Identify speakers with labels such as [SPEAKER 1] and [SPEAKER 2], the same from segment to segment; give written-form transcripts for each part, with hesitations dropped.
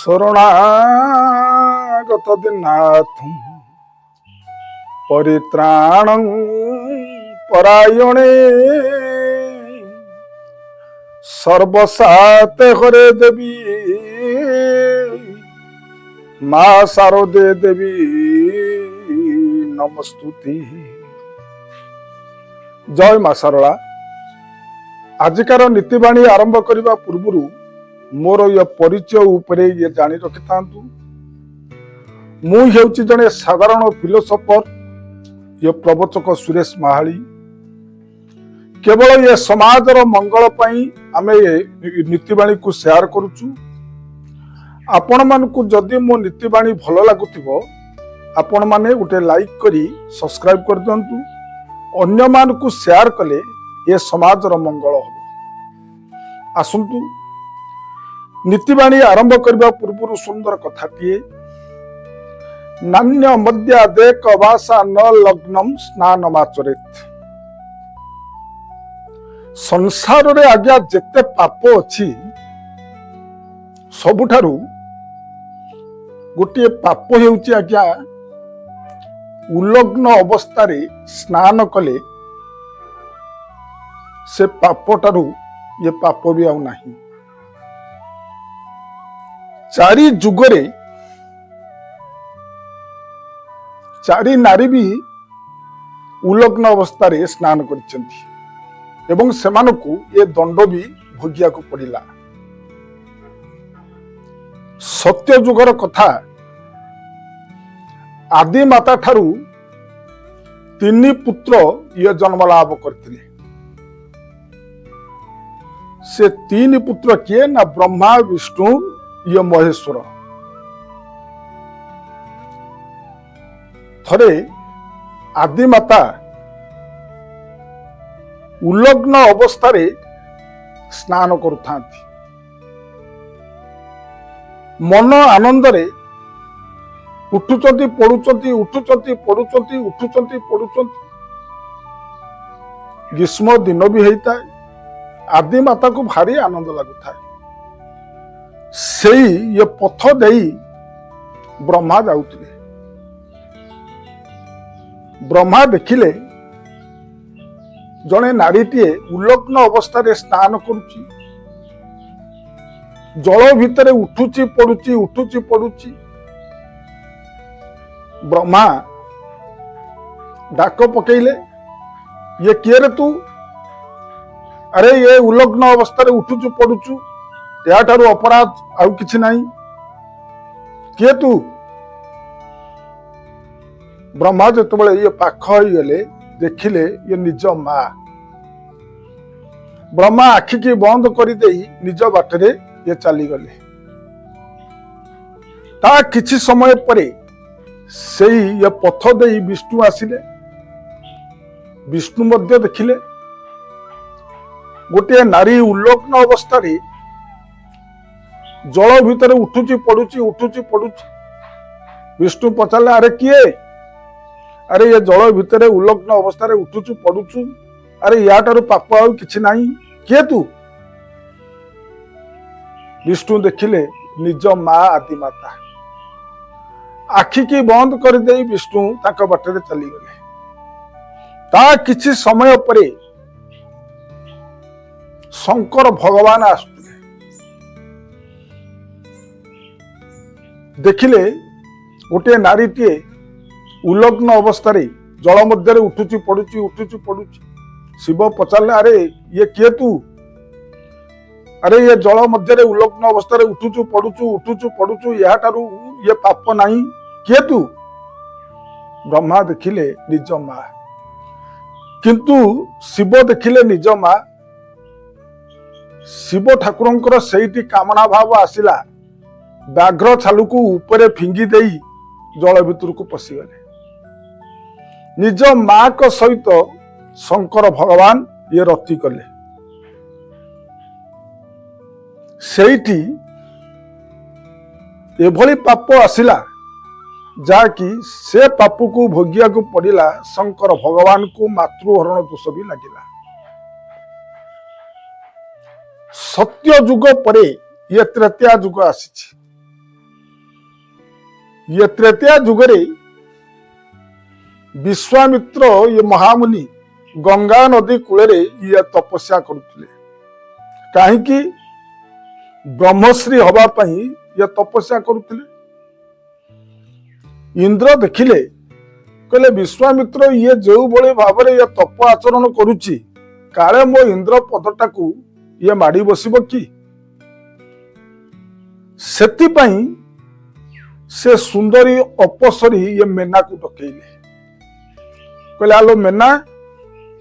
[SPEAKER 1] শরণাগত দীনাথং পরিত্রাণং পরায়ণে সর্বসাতে হরে দেবী মা শারদে দেবী নমস্তুতি। জয় মা শারদা। আজিକାର নীତିବାଣୀ ଆରମ୍ଭ କରିବା ପୂର୍ବରୁ ମୋର ଏ ପରିଚୟ ଉପରେ ଜାଣି ରଖିଥାନ୍ତୁ। ମୁଁ ହେଉଛି ଜଣେ ସାଧାରଣ ଫିଲୋସଫର, ପ୍ରବଚକ ସୁରେଶ ମାହାଳି। କେବଳ ଏ ସମାଜର ମଙ୍ଗଳ ପାଇଁ ଆମେ ଏ ନୀତିବାଣୀକୁ ସେୟାର କରୁଛୁ। ଆପଣମାନଙ୍କୁ ଯଦି ମୋ ନୀତିବାଣୀ ଭଲ ଲାଗୁଥିବ ଆପଣମାନେ ଗୋଟେ ଲାଇକ୍ କରି ସବସ୍କ୍ରାଇବ କରିଦିଅନ୍ତୁ। ଅନ୍ୟମାନଙ୍କୁ ସେୟାର କଲେ ଏ ସମାଜର ମଙ୍ଗଳ ହେବ। ଆସନ୍ତୁ ନୀତିବାଣୀ ଆରମ୍ଭ କରିବା ପୂର୍ବରୁ ସୁନ୍ଦର କଥାଟିଏ। ନାନ୍ୟ ମଦ୍ୟା ଦେକ ଭାଷା ନ ଲଗ୍ନମ ସ୍ନାନମାଚରେତ୍। ସଂସାରରେ ଆଜ୍ଞା ଯେତେ ପାପ ଅଛି ସବୁଠାରୁ ଗୋଟିଏ ପାପ ହେଉଛି ଆଜ୍ଞା ଉଲଗ୍ନ ଅବସ୍ଥାରେ ସ୍ନାନ କଲେ ସେ ପାପଠାରୁ ଏ ପାପ ବି ଆଉ ନାହିଁ। ଚାରି ଯୁଗରେ ଚାରି ନାରୀ ବି ଉଲଗ୍ନ ଅବସ୍ଥାରେ ସ୍ନାନ କରିଛନ୍ତି ଏବଂ ସେମାନଙ୍କୁ ଏ ଦଣ୍ଡ ବି ଭୋଗିବାକୁ ପଡ଼ିଲା। ସତ୍ୟ ଯୁଗର କଥା, ଆଦି ମାତା ଠାରୁ 3 ପୁତ୍ର ଇଏ ଜନ୍ମ ଲାଭ କରିଥିଲେ। ସେ 3 ପୁତ୍ର କିଏ ନା ବ୍ରହ୍ମା, ବିଷ୍ଣୁ, ଇଏ ମହେଶ୍ୱର। ଥରେ ଆଦି ମାତା ଉଲଗ୍ନ ଅବସ୍ଥାରେ ସ୍ନାନ କରୁଥାନ୍ତି। ମନ ଆନନ୍ଦରେ ଉଠୁଛନ୍ତି ପଡୁଛନ୍ତି, ଉଠୁଛନ୍ତି ପଡୁଛନ୍ତି, ଉଠୁଛନ୍ତି ପଡୁଛନ୍ତି। ଗ୍ରୀଷ୍ମ ଦିନ ବି ହେଇଥାଏ। ଆଦି ମାତାକୁ ଭାରି ଆନନ୍ଦ ଲାଗୁଥାଏ। ସେଇ ଏ ପଥ ଦେଇ ବ୍ରହ୍ମା ଯାଉଥିଲେ। ବ୍ରହ୍ମା ଦେଖିଲେ ଜଣେ ନାରୀଟିଏ ଉଲଗ୍ନ ଅବସ୍ଥାରେ ସ୍ନାନ କରୁଛି। ଜଳ ଭିତରେ ଉଠୁଛି ପଡୁଛି, ଉଠୁଛି ପଡୁଛି। ବ୍ରହ୍ମା ଡାକ ପକେଇଲେ, ଇଏ କିଏ ରେ ତୁ? ଆରେ ଏ ଉଲଗ୍ନ ଅବସ୍ଥାରେ ଉଠୁଛୁ ପଡୁଛୁ, ଏହାଠାରୁ ଅପରାଧ ଆଉ କିଛି ନାହିଁ। କିଏ ତୁ? ବ୍ରହ୍ମା ଯେତେବେଳେ ଇଏ ପାଖ ହେଇଗଲେ ଦେଖିଲେ ଇଏ ନିଜ ମା। ବ୍ରହ୍ମା ଆଖିକି ବନ୍ଦ କରିଦେଇ ନିଜ ବାଟରେ ଇଏ ଚାଲିଗଲେ। ତା କିଛି ସମୟ ପରେ ସେଇ ଏ ପଥ ଦେଇ ବିଷ୍ଣୁ ଆସିଲେ। ବିଷ୍ଣୁ ମଧ୍ୟ ଦେଖିଲେ ଗୋଟିଏ ନାରୀ ଉଲଗ୍ନ ଅବସ୍ଥାରେ ଜଳ ଭିତରେ ଉଠୁଛି ପଡୁଛି, ଉଠୁଛି ପଡୁଛି। ବିଷ୍ଣୁ ପଚାରିଲେ, ଆରେ କିଏ? ଆରେ ଏ ଜଳ ଭିତରେ ଉଲଗ୍ନ ଅବସ୍ଥାରେ ଉଠୁଛୁ ପଡୁଛୁ, ଆରେ ୟାଠାରୁ ପାପ ଆଉ କିଛି ନାହିଁ। କିଏ ତୁ? ବିଷ୍ଣୁ ଦେଖିଲେ ନିଜ ମା ଆଦି ମାତା। ଆଖିକି ବନ୍ଦ କରିଦେଇ ବିଷ୍ଣୁ ତାଙ୍କ ବାଟରେ ଚାଲିଗଲେ। ତା କିଛି ସମୟ ପରେ ଶଙ୍କର ଭଗବାନ ଆସୁଥିଲେ। ଦେଖିଲେ ଗୋଟିଏ ନାରୀଟିଏ ଉଲଗ୍ନ ଅବସ୍ଥାରେ ଜଳ ମଧ୍ୟରେ ଉଠୁଛି ପଡୁଛି, ଉଠୁଛି ପଡୁଛି। ଶିବ ପଚାରିଲେ, ଆରେ ଇଏ କିଏ ତୁ? ଆରେ ଇଏ ଜଳ ମଧ୍ୟରେ ଉଲଗ୍ନ ଅବସ୍ଥାରେ ଉଠୁଛୁ ପଡୁଛୁ, ଉଠୁଛୁ ପଡୁଛୁ, ଏହାଠାରୁ ଇଏ ପାପ ନାହିଁ। କିଏ ତୁ? ବ୍ରହ୍ମା ଦେଖିଲେ ନିଜ ମା। କିନ୍ତୁ ଶିବ ଦେଖିଲେ ନିଜ ମା। ଶିବ ଠାକୁରଙ୍କର ସେଇଠି କାମନା ଭାବ ଆସିଲା। ବ୍ୟାଘ୍ର ଛାଲକୁ ଉପରେ ଫିଙ୍ଗି ଦେଇ ଜଳ ଭିତରକୁ ପଶିଗଲେ। ନିଜ ମାଙ୍କ ସହିତ ଶଙ୍କର ଭଗବାନ ଇଏ ରତି କଲେ। ସେଇଠି ଏଭଳି ପାପ ଆସିଲା ଯାହାକି ସେ ପାପକୁ ଭୋଗିବାକୁ ପଡ଼ିଲା ଶଙ୍କର ଭଗବାନଙ୍କୁ। ମାତୃହରଣ ଦୋଷ ବି ଲାଗିଲା। ସତ୍ୟ ଯୁଗ ପରେ ଇଏ ତ୍ରେତୟା ଯୁଗ ଆସିଛି। ये त्रेतया जुगरे विश्वामित्र ये महामुनि गंगा नदी कूल ये तपस्या करुले कहीं ब्रह्मश्री हवा ये तपस्या करुले। इंद्र देखिले कहले विश्वामित्र ये जो भली भाव ये तप आचरण करुच्ची काले मो इंद्र पदटा को ये माड़ी बसिब कि सेतिपाई से सुंदरी अपसरी ये मेना को डकैले कहले आलो मेना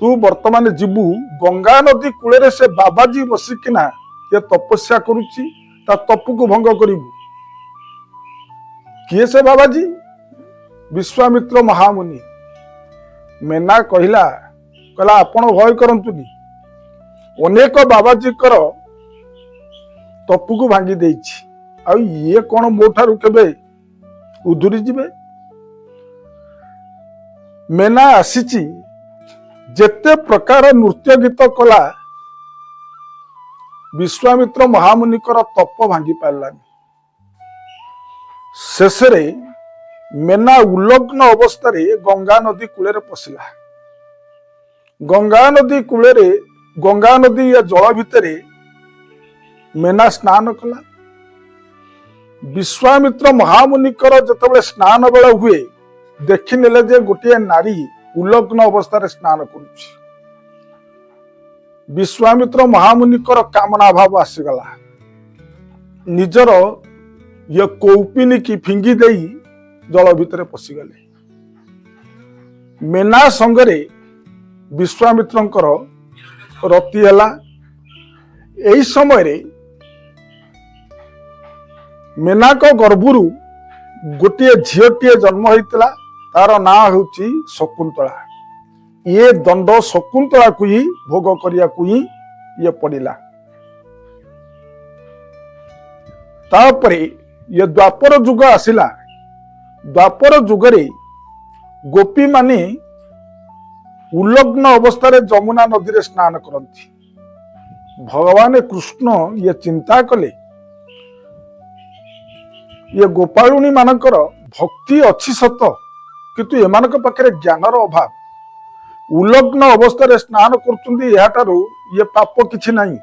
[SPEAKER 1] तू वर्तमान जीवु गंगा नदी कूल से बाबाजी बसिकिना ये तपस्या करुच्ची ता तप को भंग करिबु। किए से बाबाजी? विश्वामित्र महामुनि। मेना कहला कहला आपण भय करंतुनी अनेक बाबाजी कर तप को भांगी देछि आ ये कोन मो ठारू केबे उधुरी जिबे। मेना आसीची जेते प्रकार नृत्य गीत कला विश्वामित्र महामुनि कर तप भांगी पारलानी। शेषरे मेना उल्लग्न अवस्था गंगा नदी कूल पशिला। गंगा नदी कूल गंगा नदी या जल भितर मेना स्नान कला। विश्वामित्र महामुनि कर जतबे स्नान बेला हुए देखिनेले जे गोटे नारी उल्लग्न अवस्था स्नान करुछि। विश्वामित्र महामुनि कर कामना भाव आसीगला। निजर ये कौपिनी की फिंगी देई जल भितर पशिगले। मेना संगरे विश्वामित्रंकर रति हैला। एही समय रे मेना को गर्भरु गोटे झीलटीए जन्म होइतला तार ना होची शकुंतला। ये दंड शकुंतला को ही भोग करिया को ही ये पड़िला। तापरे ये द्वापर जुग आसिला। द्वापर जुगरे गोपी माने उल्लग्न अवस्था जमुना नदी रे स्नान करती। भगवान कृष्ण ये चिंता कले ये गोपालुनी मानकर भक्ति अच्छी सत किंतु एमानक पाखरे ज्ञानर अभाव। उल्लग्न अवस्था स्नान करछुंदी याठारु ये पाप किछि नाही।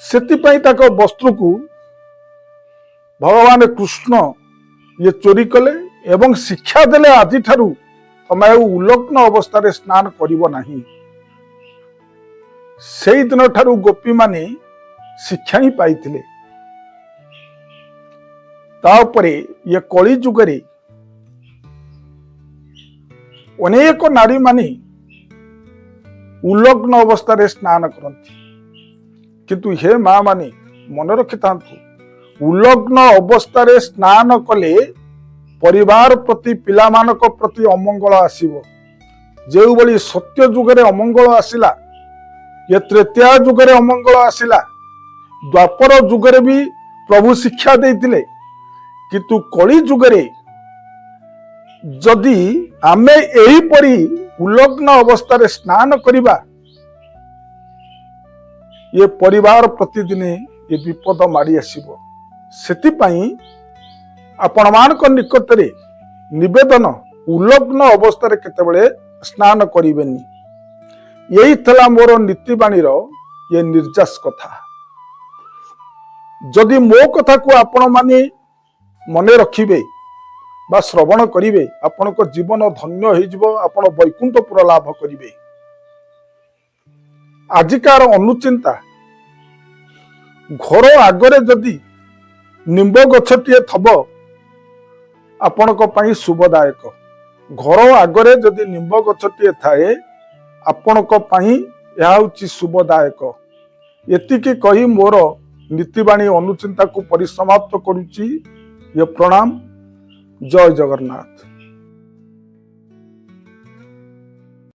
[SPEAKER 1] सेतिपई ताको वस्त्र को भगवान कृष्ण ये चोरी कले एवं शिक्षा देले आदि ठारू तमे उल्लग्न अवस्था स्नान करिवो नाही। सेई दिन ठारू गोपी माने शिक्षा ही पाइथिले। तापरे ये कली जुगरे अनेक नारी माने उल्लग्न अवस्था स्नान करती। किंतु हे माँ माने मन रखि थांतु उल्लग्न अवस्था स्नान कले परिवार प्रति पिला मानक प्रति अमंगल आसीबो। जेउ बली सत्य जुगरे अमंगल आसिला ये त्रेतया जुगरे अमंगल आसिला। द्वापर जुगरे भी प्रभु शिक्षा देइतिले किंतु कली जुगरे जदि आमे एही परी उल्लग्न अवस्था स्नान करिबा ये परिवार प्रतिदिन ये विपद माड़ी आसीबो। सेतिपई आपण मानक निकट रे निवेदन उल्लग्न अवस्था केतेबेले स्नान करिबेनी। यही थला मोर नीतिबाणी रो ये निर्जास कथा। जदि मो कथा को आपण माने मने रखिबे बा श्रवण करिवे आपण को जीवन धन्य हो जिवो। आपण वैकुंठपुर लाभ करिवे। आजिकार अनुचिंता घर आगरे जदि निंब गछटिए थब आपण को पई शुभदायक। घर आगरे जदि निंब गछटिए थाए आपण को पई यह होची शुभदायक। एतिकी कही मोर नीतिबाणी अनुचिंता को परिसमाप्त करुची। ये प्रणाम। जय जगन्नाथ।